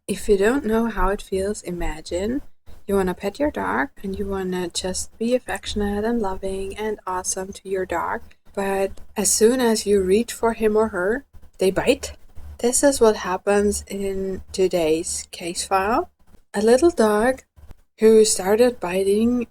If you don't know how it feels, imagine you want to pet your dog and you want to just be affectionate and loving and awesome to your dog. But as soon as you reach for him or her, they bite. This is what happens in today's case file. A little dog who started biting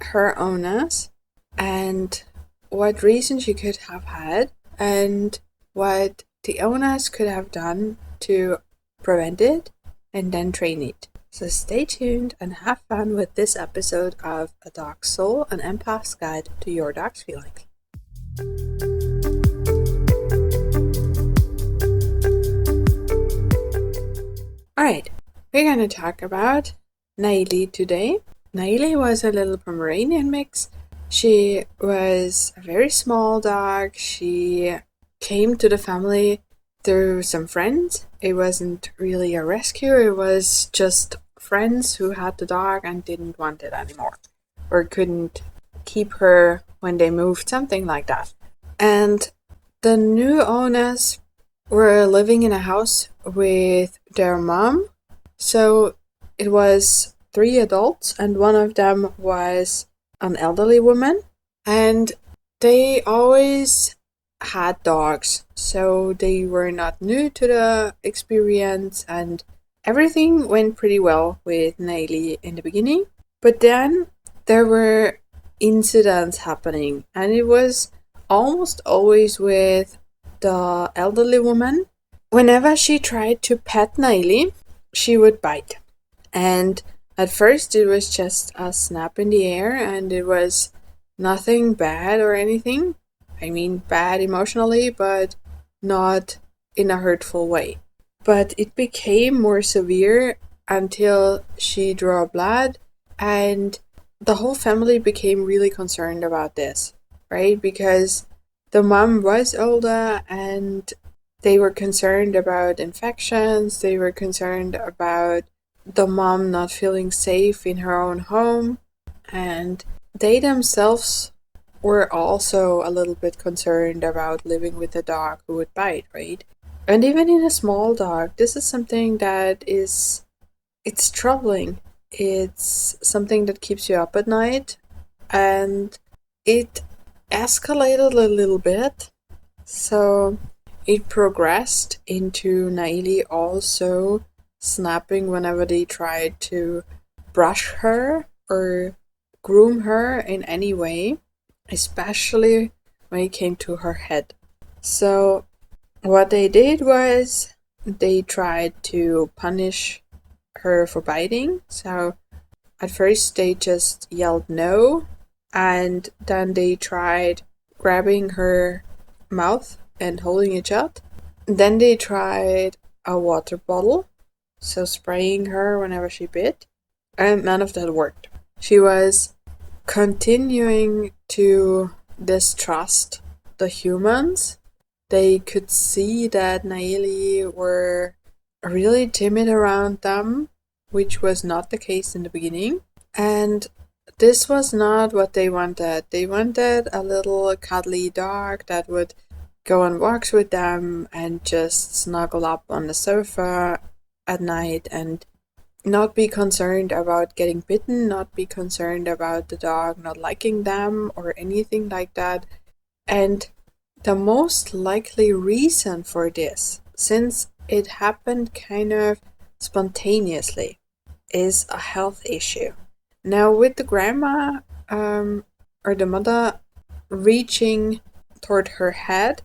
her owners, and what reason she could have had, and what the owners could have done to prevent it and then train it. So stay tuned and have fun with this episode of A Dog's Soul, an empath's guide to your dog's feelings. Alright, we're going to talk about Naeli today. Naeli was a little Pomeranian mix. She was a very small dog. She came to the family through some friends. It wasn't really a rescue. It was just friends who had the dog and didn't want it anymore, or couldn't keep her when they moved, something like that. And the new owners were living in a house with their mom. So it was 3 adults, and one of them was an elderly woman. And they always had dogs, so they were not new to the experience, and everything went pretty well with Naeli in the beginning. But then there were incidents happening, and it was almost always with the elderly woman. Whenever she tried to pet Naeli, she would bite. And at first it was just a snap in the air, and it was nothing bad or anything. I mean, bad emotionally, but not in a hurtful way. But it became more severe until she drew blood, and the whole family became really concerned about this, right? Because the mom was older, and they were concerned about infections. They were concerned about the mom not feeling safe in her own home, and they themselves were also a little bit concerned about living with a dog who would bite, right? And even in a small dog, this is something that it's troubling. It's something that keeps you up at night, and it escalated a little bit. So it progressed into Naeli also snapping whenever they tried to brush her or groom her in any way, especially when it came to her head. So what they did was they tried to punish her for biting. So at first they just yelled no, and then they tried grabbing her mouth and holding it shut. Then they tried a water bottle, so spraying her whenever she bit, and none of that worked. She was continuing to distrust the humans. They could see that Naeli were really timid around them, which was not the case in the beginning. And this was not what they wanted. They wanted a little cuddly dog that would go on walks with them and just snuggle up on the sofa at night and not be concerned about getting bitten, not be concerned about the dog not liking them or anything like that. And the most likely reason for this, since it happened kind of spontaneously, is a health issue. Now, with the grandma or the mother reaching toward her head,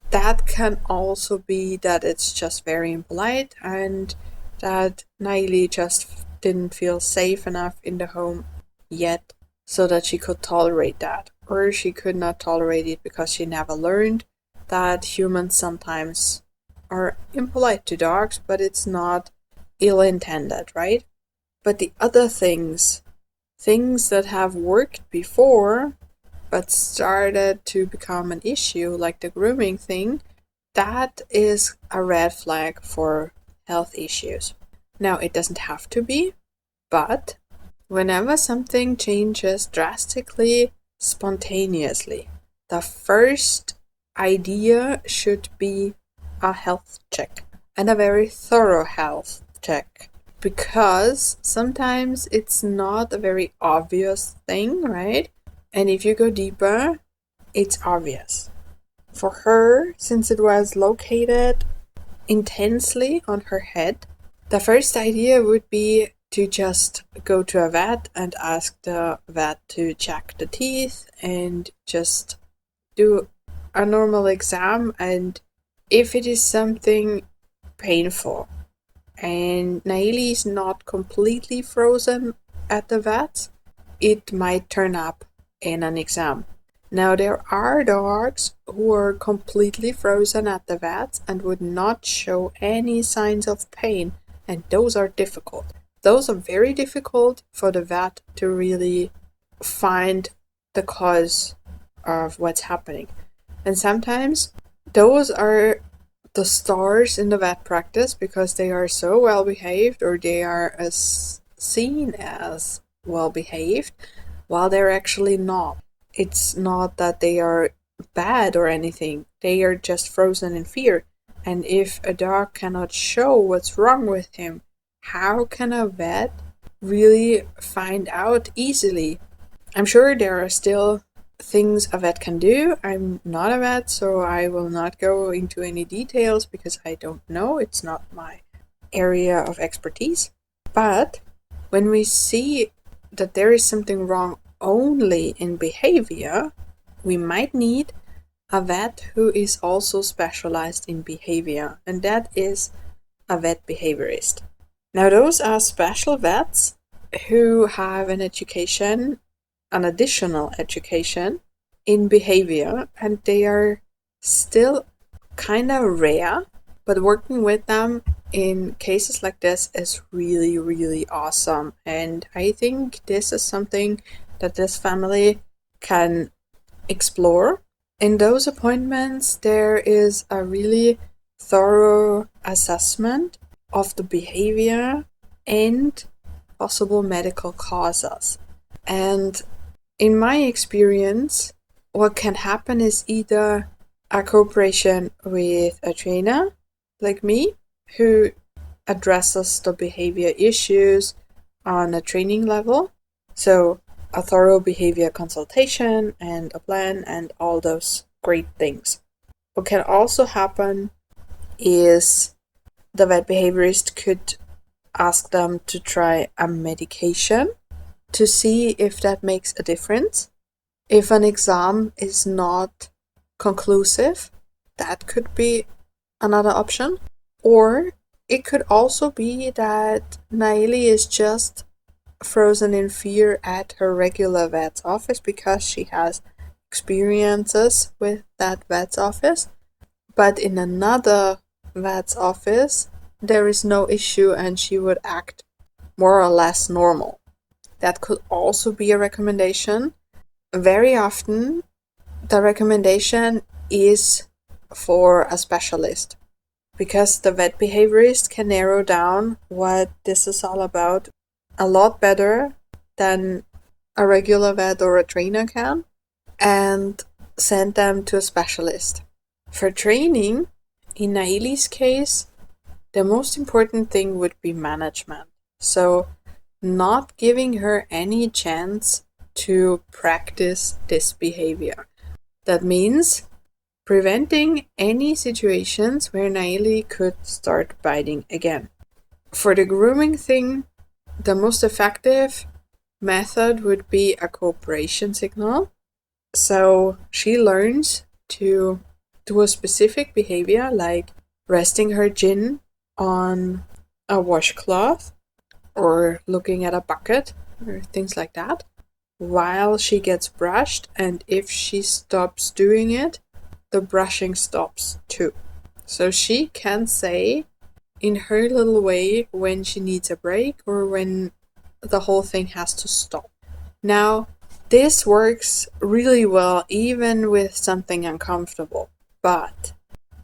that can also be that it's just very impolite and that Naeli just didn't feel safe enough in the home yet so that she could tolerate that. Or she could not tolerate it because she never learned that humans sometimes are impolite to dogs, but it's not ill-intended, right? But the other things that have worked before but started to become an issue, like the grooming thing, that is a red flag for health issues. Now, it doesn't have to be, but whenever something changes drastically, spontaneously, the first idea should be a health check, and a very thorough health check. because sometimes it's not a very obvious thing, right? And if you go deeper, it's obvious. For her, since it was located intensely on her head, the first idea would be to just go to a vet and ask the vet to check the teeth and just do a normal exam. And if it is something painful and Naeli is not completely frozen at the vet, it might turn up in an exam. Now, there are dogs who are completely frozen at the vet and would not show any signs of pain, and those are difficult. Those are very difficult for the vet to really find the cause of what's happening. And sometimes those are the stars in the vet practice because they are so well behaved, or they are as seen as well behaved, while they're actually not. It's not that they are bad or anything, they are just frozen in fear. And if a dog cannot show what's wrong with him, how can a vet really find out easily? I'm sure there are still things a vet can do. I'm not a vet, so I will not go into any details because I don't know. It's not my area of expertise. But when we see that there is something wrong only in behavior, we might need a vet who is also specialized in behavior, and that is a vet behaviorist. Now, those are special vets who have an additional education in behavior, and they are still kind of rare, but working with them in cases like this is really, really awesome. And I think this is something that this family can explore. In those appointments, there is a really thorough assessment of the behavior and possible medical causes. And in my experience, what can happen is either a cooperation with a trainer like me, who addresses the behavior issues on a training level. So a thorough behavior consultation and a plan and all those great things. What can also happen is the vet behaviorist could ask them to try a medication to see if that makes a difference. If an exam is not conclusive, that could be another option. Or it could also be that Naeli is just frozen in fear at her regular vet's office because she has experiences with that vet's office, but in another vet's office there is no issue and she would act more or less normal. That could also be a recommendation. Very often the recommendation is for a specialist, because the vet behaviorist can narrow down what this is all about a lot better than a regular vet or a trainer can, and send them to a specialist. For training, in Naeli's case, the most important thing would be management. So not giving her any chance to practice this behavior. That means preventing any situations where Naeli could start biting again. For the grooming thing, the most effective method would be a cooperation signal. So she learns to do a specific behavior like resting her chin on a washcloth or looking at a bucket or things like that while she gets brushed, and if she stops doing it, the brushing stops too. So she can say in her little way when she needs a break or when the whole thing has to stop. Now, this works really well even with something uncomfortable, but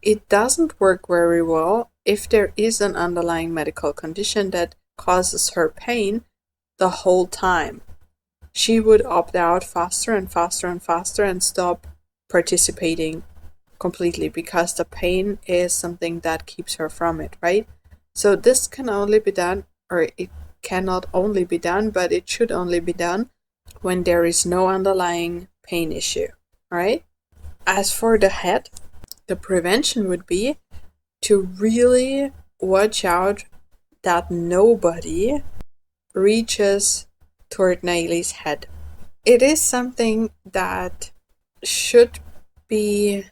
it doesn't work very well if there is an underlying medical condition that causes her pain the whole time. She would opt out faster and faster and faster and stop participating completely because the pain is something that keeps her from it, right? So this can only be done or it cannot only be done, but it should only be done when there is no underlying pain issue, right? As for the head, the prevention would be to really watch out that nobody reaches toward Naeli's head. It is something that should be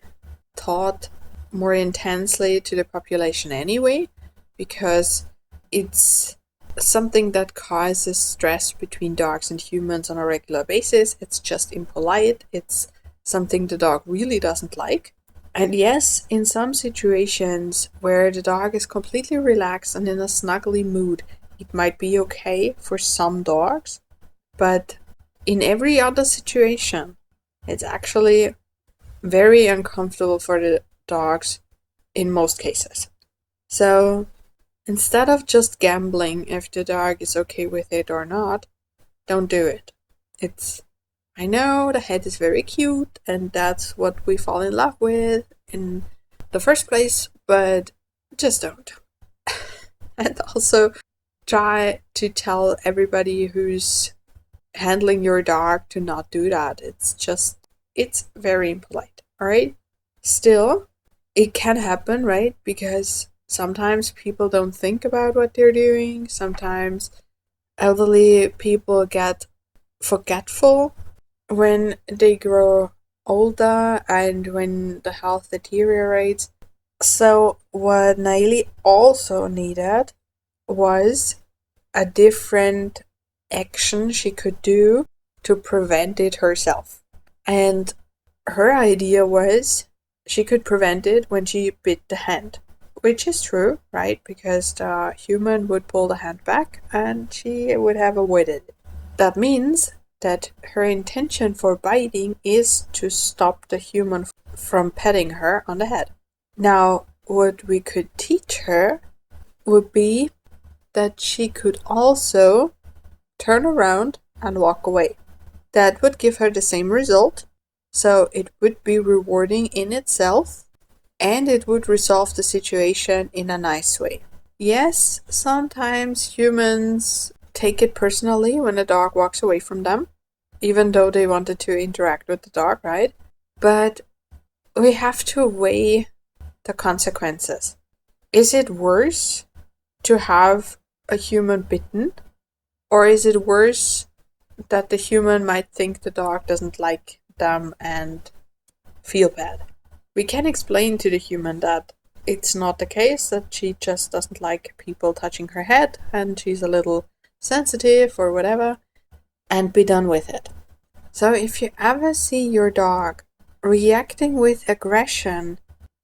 taught more intensely to the population anyway, because it's something that causes stress between dogs and humans on a regular basis. It's just impolite. It's something the dog really doesn't like. And yes, in some situations where the dog is completely relaxed and in a snuggly mood, it might be okay for some dogs, but in every other situation, it's actually very uncomfortable for the dogs in most cases. So instead of just gambling if the dog is okay with it or not, don't do it. I know the head is very cute and that's what we fall in love with in the first place, but just don't. And also try to tell everybody who's handling your dog to not do that. It's very impolite, alright? Still, it can happen, right? Because sometimes people don't think about what they're doing. Sometimes elderly people get forgetful when they grow older and when the health deteriorates. So what Naeli also needed was a different action she could do to prevent it herself. And her idea was she could prevent it when she bit the hand, which is true, right? Because the human would pull the hand back and she would have avoided it. That means that her intention for biting is to stop the human from petting her on the head. Now, what we could teach her would be that she could also turn around and walk away. That would give her the same result, so it would be rewarding in itself, and it would resolve the situation in a nice way. Yes, sometimes humans take it personally when a dog walks away from them, even though they wanted to interact with the dog, right? But we have to weigh the consequences. Is it worse to have a human bitten, or is it worse that the human might think the dog doesn't like them and feel bad? We can explain to the human that it's not the case, that she just doesn't like people touching her head and she's a little sensitive or whatever, and be done with it. So if you ever see your dog reacting with aggression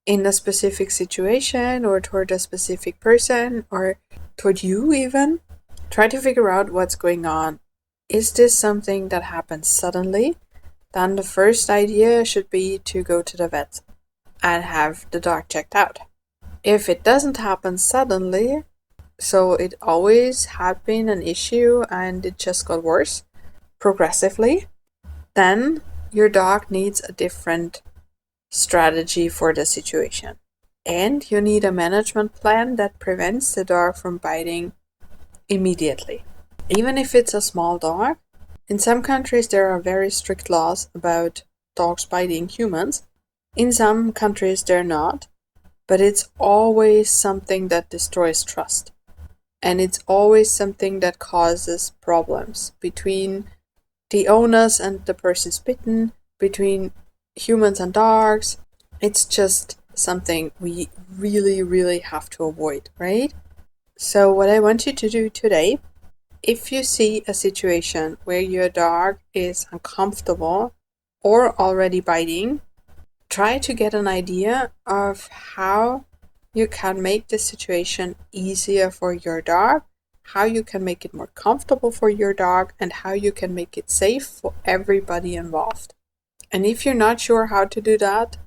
in a specific situation or toward a specific person or toward you even, try to figure out what's going on. Is this something that happens suddenly? Then the first idea should be to go to the vet and have the dog checked out. If it doesn't happen suddenly, so it always had been an issue and it just got worse progressively, then your dog needs a different strategy for the situation. And you need a management plan that prevents the dog from biting immediately. Even if it's a small dog, in some countries there are very strict laws about dogs biting humans. In some countries they're not, but it's always something that destroys trust. And it's always something that causes problems between the owners and the persons bitten, between humans and dogs. It's just something we really, really have to avoid, right? So what I want you to do today, if you see a situation where your dog is uncomfortable or already biting, try to get an idea of how you can make the situation easier for your dog, how you can make it more comfortable for your dog, and how you can make it safe for everybody involved. And if you're not sure how to do that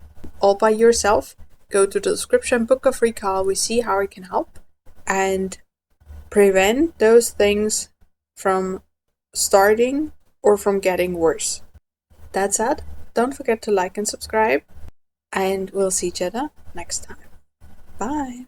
all by yourself, go to the description, book a free call, we see how I can help and prevent those things from starting or from getting worse. That said, don't forget to like and subscribe, and we'll see each other next time. Bye.